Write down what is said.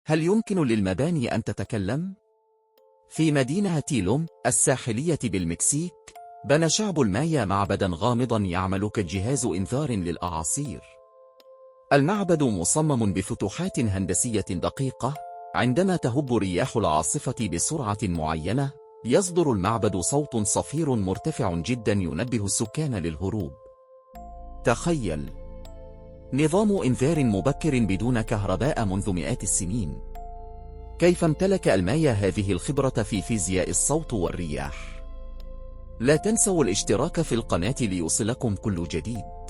هل يمكن للمباني أن تتكلم؟ في مدينة تيلوم الساحلية بالمكسيك، بنى شعب المايا معبداً غامضاً يعمل كجهاز إنذار للأعاصير. المعبد مصمم بفتوحات هندسية دقيقة. عندما تهب رياح العاصفة بسرعة معينة، يصدر المعبد صوت صفير مرتفع جداً ينبه السكان للهروب. تخيل! نظام إنذار مبكر بدون كهرباء منذ مئات السنين. كيف امتلك المايا هذه الخبرة في فيزياء الصوت والرياح؟ لا تنسوا الاشتراك في القناة ليوصلكم كل جديد.